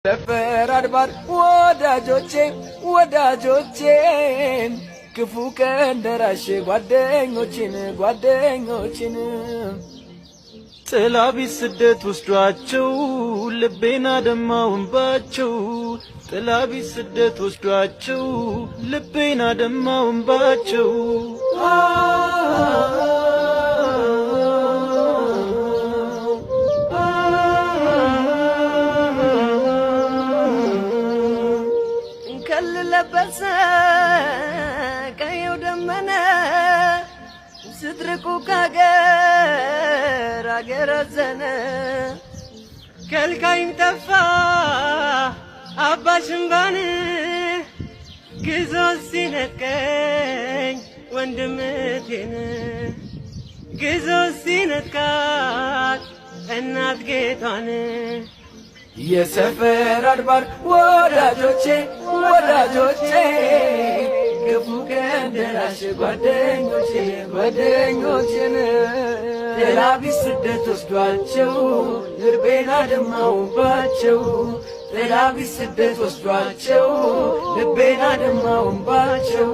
ሰፈር አድባር ወዳጆቼ ክፉ ቀን ደራሽ ጓደኞችን ጥላ ቢስ ስደት ወስዷቸው ልቤን አደማው እንባቸው ጥላ ቢስ ስደት ወስዷቸው ልቤን አደማው እንባቸው ለበሰ ቀየው ደመነ ስትርቁ ካገር አገር አዘነ ከልካይም ጠፋ አባሽም ባን ግዞ ሲነጥቀኝ ወንድምቴን ግዞ ሲነጥቃት እናት ጌቷን የሰፈር አድባር ወዳጆቼ ክፉ ቀን ደራሽ ጓደኞችን ጥላ ቢስ ስደት ወስዷቸው ልቤን አደማውባቸው ጥላ ቢስ ስደት ወስዷቸው ልቤን አደማውባቸው